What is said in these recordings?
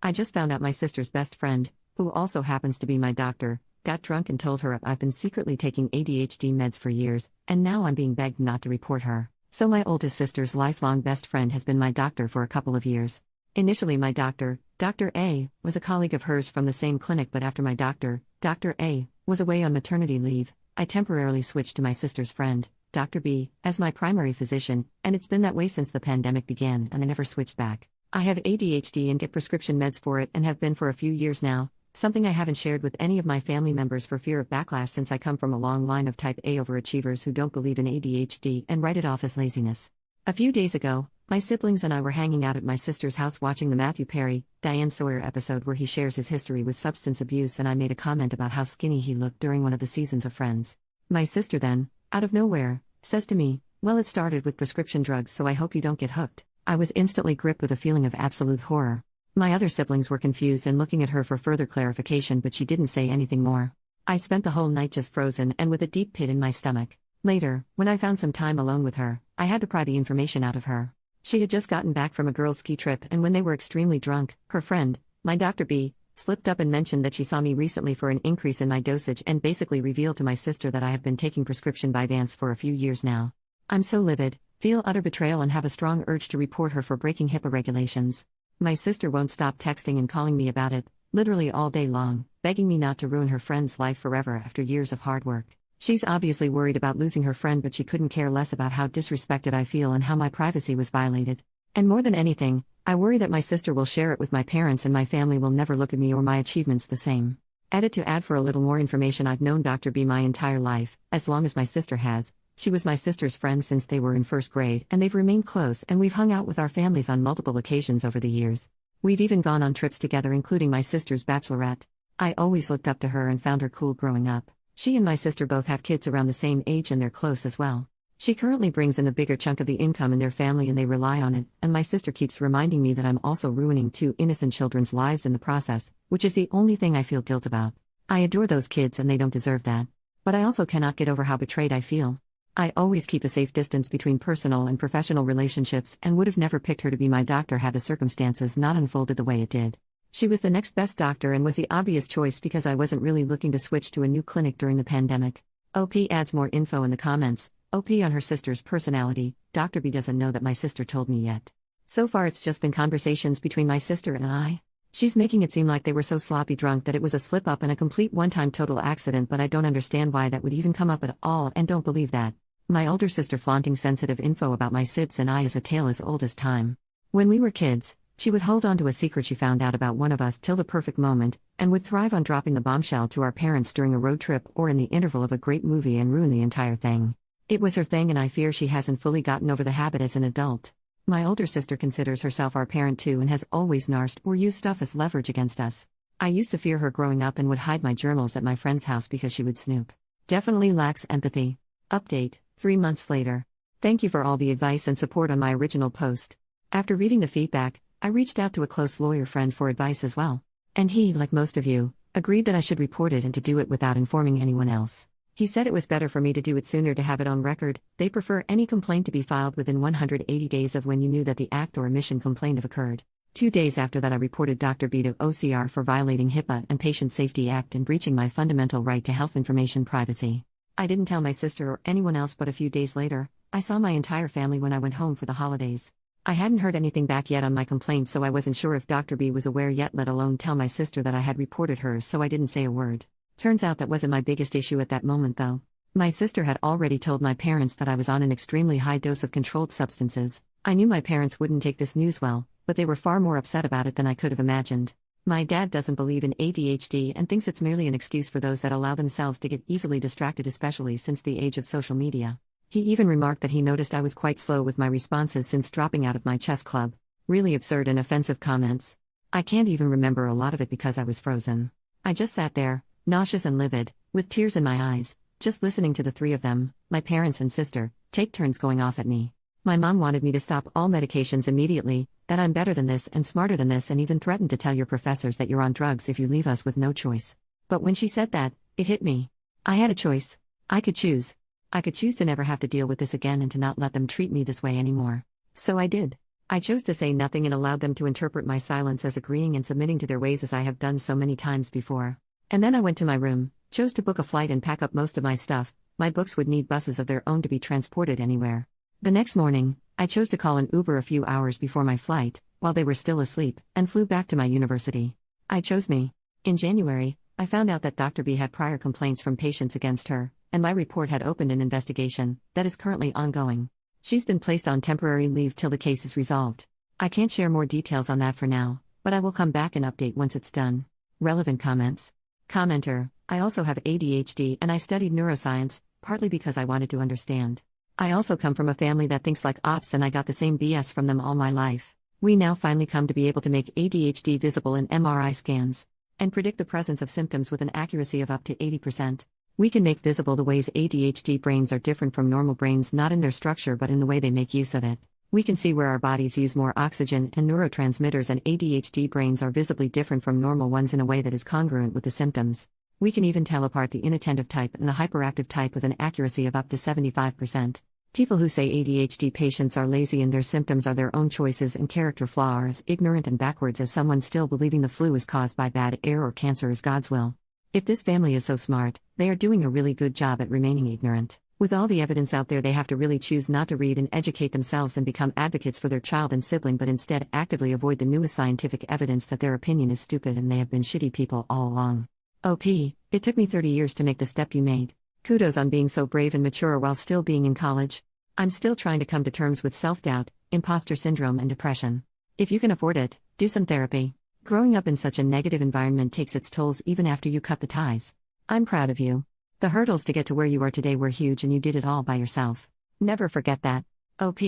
I just found out my sister's best friend, who also happens to be my doctor, got drunk and told her I've been secretly taking ADHD meds for years, and now I'm being begged not to report her. So my oldest sister's lifelong best friend has been my doctor for a couple of years. Initially my doctor, Dr. A, was a colleague of hers from the same clinic, but after my doctor, Dr. A, was away on maternity leave, I temporarily switched to my sister's friend, Dr. B, as my primary physician, and it's been that way since the pandemic began, and I never switched back. I have ADHD and get prescription meds for it and have been for a few years now, something I haven't shared with any of my family members for fear of backlash since I come from a long line of type A overachievers who don't believe in ADHD and write it off as laziness. A few days ago, my siblings and I were hanging out at my sister's house watching the Matthew Perry, Diane Sawyer episode where he shares his history with substance abuse, and I made a comment about how skinny he looked during one of the seasons of Friends. My sister then, out of nowhere, says to me, "Well, it started with prescription drugs, so I hope you don't get hooked." I was instantly gripped with a feeling of absolute horror. My other siblings were confused and looking at her for further clarification, but she didn't say anything more. I spent the whole night just frozen and with a deep pit in my stomach. Later, when I found some time alone with her, I had to pry the information out of her. She had just gotten back from a girls' ski trip, and when they were extremely drunk, her friend, my Dr. B, slipped up and mentioned that she saw me recently for an increase in my dosage and basically revealed to my sister that I have been taking prescription Vyvanse for a few years now. I'm so livid, feel utter betrayal, and have a strong urge to report her for breaking HIPAA regulations. My sister won't stop texting and calling me about it, literally all day long, begging me not to ruin her friend's life forever after years of hard work. She's obviously worried about losing her friend, but she couldn't care less about how disrespected I feel and how my privacy was violated. And more than anything, I worry that my sister will share it with my parents and my family will never look at me or my achievements the same. Edit to add for a little more information: I've known Dr. B my entire life, as long as my sister has. She was my sister's friend since they were in first grade, and they've remained close, and we've hung out with our families on multiple occasions over the years. We've even gone on trips together, including my sister's bachelorette. I always looked up to her and found her cool growing up. She and my sister both have kids around the same age and they're close as well. She currently brings in a bigger chunk of the income in their family and they rely on it, and my sister keeps reminding me that I'm also ruining 2 innocent children's lives in the process, which is the only thing I feel guilt about. I adore those kids and they don't deserve that. But I also cannot get over how betrayed I feel. I always keep a safe distance between personal and professional relationships and would have never picked her to be my doctor had the circumstances not unfolded the way it did. She was the next best doctor and was the obvious choice because I wasn't really looking to switch to a new clinic during the pandemic. OP adds more info in the comments. OP on her sister's personality: Dr. B doesn't know that my sister told me yet. So far it's just been conversations between my sister and I. She's making it seem like they were so sloppy drunk that it was a slip-up and a complete one-time total accident, but I don't understand why that would even come up at all and don't believe that. My older sister flaunting sensitive info about my sibs and I is a tale as old as time. When we were kids, she would hold on to a secret she found out about one of us till the perfect moment, and would thrive on dropping the bombshell to our parents during a road trip or in the interval of a great movie and ruin the entire thing. It was her thing, and I fear she hasn't fully gotten over the habit as an adult. My older sister considers herself our parent too and has always narsed or used stuff as leverage against us. I used to fear her growing up and would hide my journals at my friend's house because she would snoop. Definitely lacks empathy. Update: 3 months later. Thank you for all the advice and support on my original post. After reading the feedback, I reached out to a close lawyer friend for advice as well. And he, like most of you, agreed that I should report it and to do it without informing anyone else. He said it was better for me to do it sooner to have it on record. They prefer any complaint to be filed within 180 days of when you knew that the act or omission complaint have occurred. 2 days after that I reported Dr. B to OCR for violating HIPAA and Patient Safety Act and breaching my fundamental right to health information privacy. I didn't tell my sister or anyone else, but a few days later, I saw my entire family when I went home for the holidays. I hadn't heard anything back yet on my complaint, so I wasn't sure if Dr. B was aware yet, let alone tell my sister that I had reported her, so I didn't say a word. Turns out that wasn't my biggest issue at that moment though. My sister had already told my parents that I was on an extremely high dose of controlled substances. I knew my parents wouldn't take this news well, but they were far more upset about it than I could have imagined. My dad doesn't believe in ADHD and thinks it's merely an excuse for those that allow themselves to get easily distracted, especially since the age of social media. He even remarked that he noticed I was quite slow with my responses since dropping out of my chess club. Really absurd and offensive comments. I can't even remember a lot of it because I was frozen. I just sat there, nauseous and livid, with tears in my eyes, just listening to the 3 of them, my parents and sister, take turns going off at me. My mom wanted me to stop all medications immediately, that I'm better than this and smarter than this, and even threatened to tell your professors that you're on drugs if you leave us with no choice. But when she said that, it hit me. I had a choice. I could choose. I could choose to never have to deal with this again and to not let them treat me this way anymore. So I did. I chose to say nothing and allowed them to interpret my silence as agreeing and submitting to their ways as I have done so many times before. And then I went to my room, chose to book a flight and pack up most of my stuff. My books would need buses of their own to be transported anywhere. The next morning, I chose to call an Uber a few hours before my flight, while they were still asleep, and flew back to my university. I chose me. In January, I found out that Dr. B had prior complaints from patients against her, and my report had opened an investigation that is currently ongoing. She's been placed on temporary leave till the case is resolved. I can't share more details on that for now, but I will come back and update once it's done. Relevant comments. Commenter: I also have ADHD and I studied neuroscience, partly because I wanted to understand. I also come from a family that thinks like ops and I got the same BS from them all my life. We now finally come to be able to make ADHD visible in MRI scans and predict the presence of symptoms with an accuracy of up to 80%. We can make visible the ways ADHD brains are different from normal brains, not in their structure but in the way they make use of it. We can see where our bodies use more oxygen and neurotransmitters, and ADHD brains are visibly different from normal ones in a way that is congruent with the symptoms. We can even tell apart the inattentive type and the hyperactive type with an accuracy of up to 75%. People who say ADHD patients are lazy and their symptoms are their own choices and character flaw are as ignorant and backwards as someone still believing the flu is caused by bad air or cancer is God's will. If this family is so smart, they are doing a really good job at remaining ignorant. With all the evidence out there, they have to really choose not to read and educate themselves and become advocates for their child and sibling, but instead actively avoid the newest scientific evidence that their opinion is stupid and they have been shitty people all along. OP, it took me 30 years to make the step you made. Kudos on being so brave and mature while still being in college. I'm still trying to come to terms with self-doubt, imposter syndrome and depression. If you can afford it, do some therapy. Growing up in such a negative environment takes its tolls even after you cut the ties. I'm proud of you. The hurdles to get to where you are today were huge and you did it all by yourself. Never forget that. OP,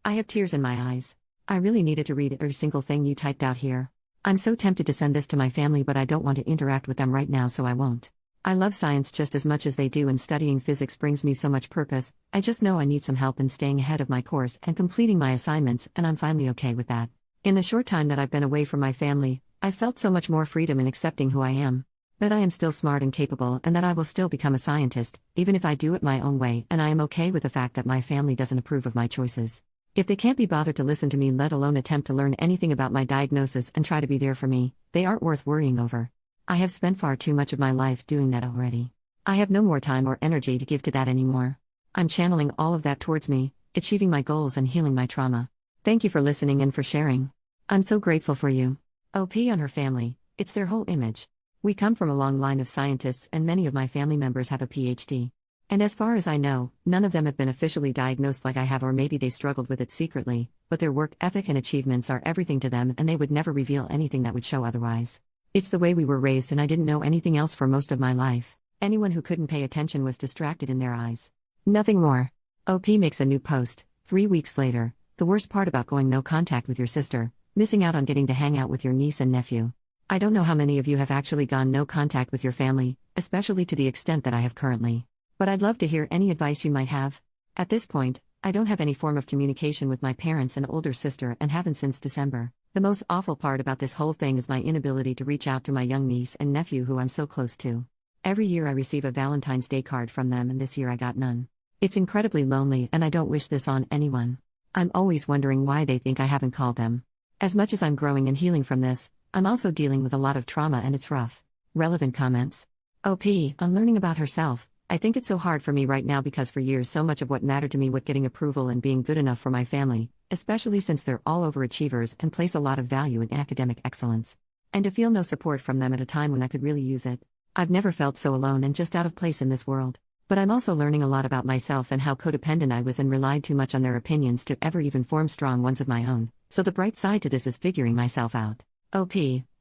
I have tears in my eyes. I really needed to read every single thing you typed out here. I'm so tempted to send this to my family, but I don't want to interact with them right now, so I won't. I love science just as much as they do, and studying physics brings me so much purpose. I just know I need some help in staying ahead of my course and completing my assignments, and I'm finally okay with that. In the short time that I've been away from my family, I've felt so much more freedom in accepting who I am. That I am still smart and capable, and that I will still become a scientist, even if I do it my own way, and I am okay with the fact that my family doesn't approve of my choices. If they can't be bothered to listen to me, let alone attempt to learn anything about my diagnosis and try to be there for me, they aren't worth worrying over. I have spent far too much of my life doing that already. I have no more time or energy to give to that anymore. I'm channeling all of that towards me, achieving my goals and healing my trauma. Thank you for listening and for sharing. I'm so grateful for you. OP on her family, it's their whole image. We come from a long line of scientists and many of my family members have a PhD. And as far as I know, none of them have been officially diagnosed like I have, or maybe they struggled with it secretly, but their work ethic and achievements are everything to them and they would never reveal anything that would show otherwise. It's the way we were raised and I didn't know anything else for most of my life. Anyone who couldn't pay attention was distracted in their eyes. Nothing more. OP makes a new post, 3 weeks later. The worst part about going no contact with your sister, missing out on getting to hang out with your niece and nephew. I don't know how many of you have actually gone no contact with your family, especially to the extent that I have currently. But I'd love to hear any advice you might have. At this point, I don't have any form of communication with my parents and older sister and haven't since December. The most awful part about this whole thing is my inability to reach out to my young niece and nephew who I'm so close to. Every year I receive a Valentine's Day card from them, and this year I got none. It's incredibly lonely and I don't wish this on anyone. I'm always wondering why they think I haven't called them. As much as I'm growing and healing from this, I'm also dealing with a lot of trauma and it's rough. Relevant comments. OP, on learning about herself. I think it's so hard for me right now because for years so much of what mattered to me was getting approval and being good enough for my family, especially since they're all overachievers and place a lot of value in academic excellence. And to feel no support from them at a time when I could really use it. I've never felt so alone and just out of place in this world. But I'm also learning a lot about myself and how codependent I was and relied too much on their opinions to ever even form strong ones of my own. So the bright side to this is figuring myself out. OP,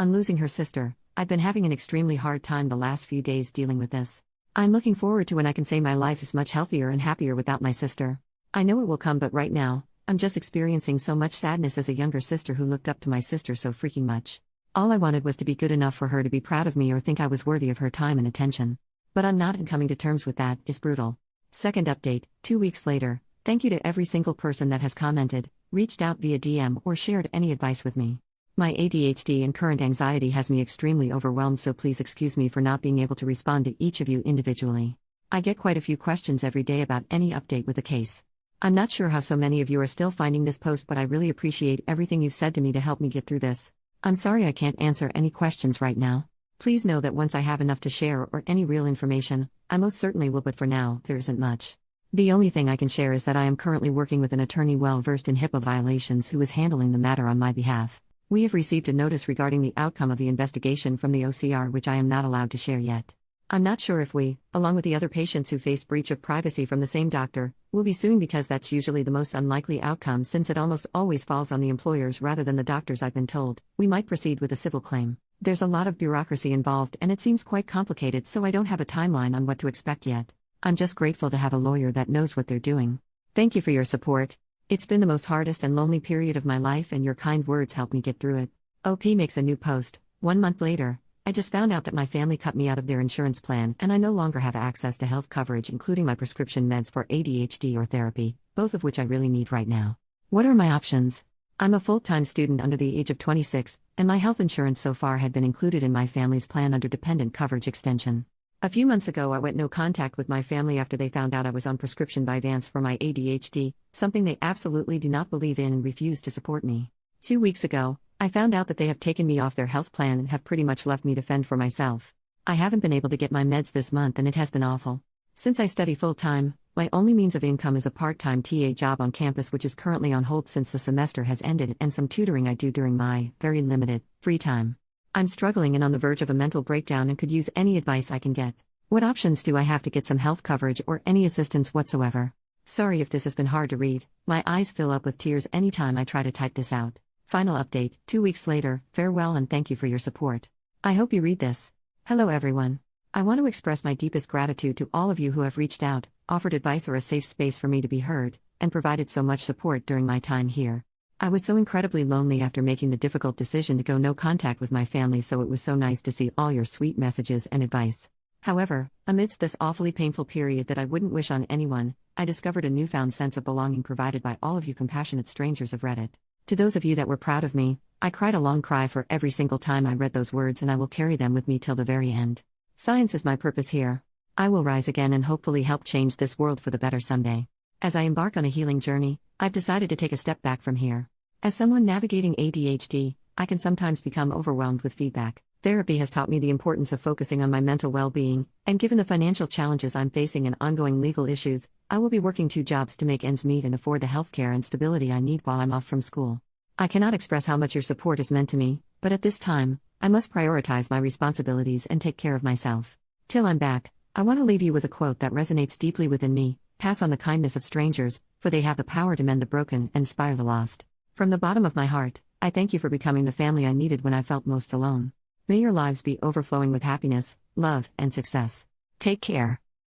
on losing her sister, I've been having an extremely hard time the last few days dealing with this. I'm looking forward to when I can say my life is much healthier and happier without my sister. I know it will come, but right now, I'm just experiencing so much sadness as a younger sister who looked up to my sister so freaking much. All I wanted was to be good enough for her to be proud of me or think I was worthy of her time and attention. But I'm not, and coming to terms with that is brutal. Second update, 2 weeks later. Thank you to every single person that has commented, reached out via DM, or shared any advice with me. My ADHD and current anxiety has me extremely overwhelmed, so please excuse me for not being able to respond to each of you individually. I get quite a few questions every day about any update with the case. I'm not sure how so many of you are still finding this post, but I really appreciate everything you've said to me to help me get through this. I'm sorry I can't answer any questions right now. Please know that once I have enough to share or any real information, I most certainly will, but for now, there isn't much. The only thing I can share is that I am currently working with an attorney well versed in HIPAA violations who is handling the matter on my behalf. We have received a notice regarding the outcome of the investigation from the OCR, which I am not allowed to share yet. I'm not sure if we, along with the other patients who face breach of privacy from the same doctor, will be suing, because that's usually the most unlikely outcome since it almost always falls on the employers rather than the doctors. I've been told we might proceed with a civil claim. There's a lot of bureaucracy involved and it seems quite complicated, so I don't have a timeline on what to expect yet. I'm just grateful to have a lawyer that knows what they're doing. Thank you for your support. It's been the most hardest and lonely period of my life, and your kind words helped me get through it. OP makes a new post. 1 month later, I just found out that my family cut me out of their insurance plan and I no longer have access to health coverage, including my prescription meds for ADHD or therapy, both of which I really need right now. What are my options? I'm a full-time student under the age of 26, and my health insurance so far had been included in my family's plan under dependent coverage extension. A few months ago I went no contact with my family after they found out I was on prescription Vyvanse for my ADHD, something they absolutely do not believe in and refuse to support me. 2 weeks ago, I found out that they have taken me off their health plan and have pretty much left me to fend for myself. I haven't been able to get my meds this month and it has been awful. Since I study full-time, my only means of income is a part-time TA job on campus, which is currently on hold since the semester has ended, and some tutoring I do during my, very limited, free time. I'm struggling and on the verge of a mental breakdown and could use any advice I can get. What options do I have to get some health coverage or any assistance whatsoever? Sorry if this has been hard to read. My eyes fill up with tears anytime I try to type this out. Final update, 2 weeks later, farewell and thank you for your support. I hope you read this. Hello everyone. I want to express my deepest gratitude to all of you who have reached out, offered advice or a safe space for me to be heard, and provided so much support during my time here. I was so incredibly lonely after making the difficult decision to go no contact with my family, so it was so nice to see all your sweet messages and advice. However, amidst this awfully painful period that I wouldn't wish on anyone, I discovered a newfound sense of belonging provided by all of you compassionate strangers of Reddit. To those of you that were proud of me, I cried a long cry for every single time I read those words, and I will carry them with me till the very end. Science is my purpose here. I will rise again and hopefully help change this world for the better someday. As I embark on a healing journey, I've decided to take a step back from here. As someone navigating ADHD, I can sometimes become overwhelmed with feedback. Therapy has taught me the importance of focusing on my mental well-being, and given the financial challenges I'm facing and ongoing legal issues, I will be working 2 jobs to make ends meet and afford the healthcare and stability I need while I'm off from school. I cannot express how much your support has meant to me, but at this time, I must prioritize my responsibilities and take care of myself. Till I'm back, I want to leave you with a quote that resonates deeply within me: pass on the kindness of strangers, for they have the power to mend the broken and inspire the lost. From the bottom of my heart, I thank you for becoming the family I needed when I felt most alone. May your lives be overflowing with happiness, love, and success. Take care.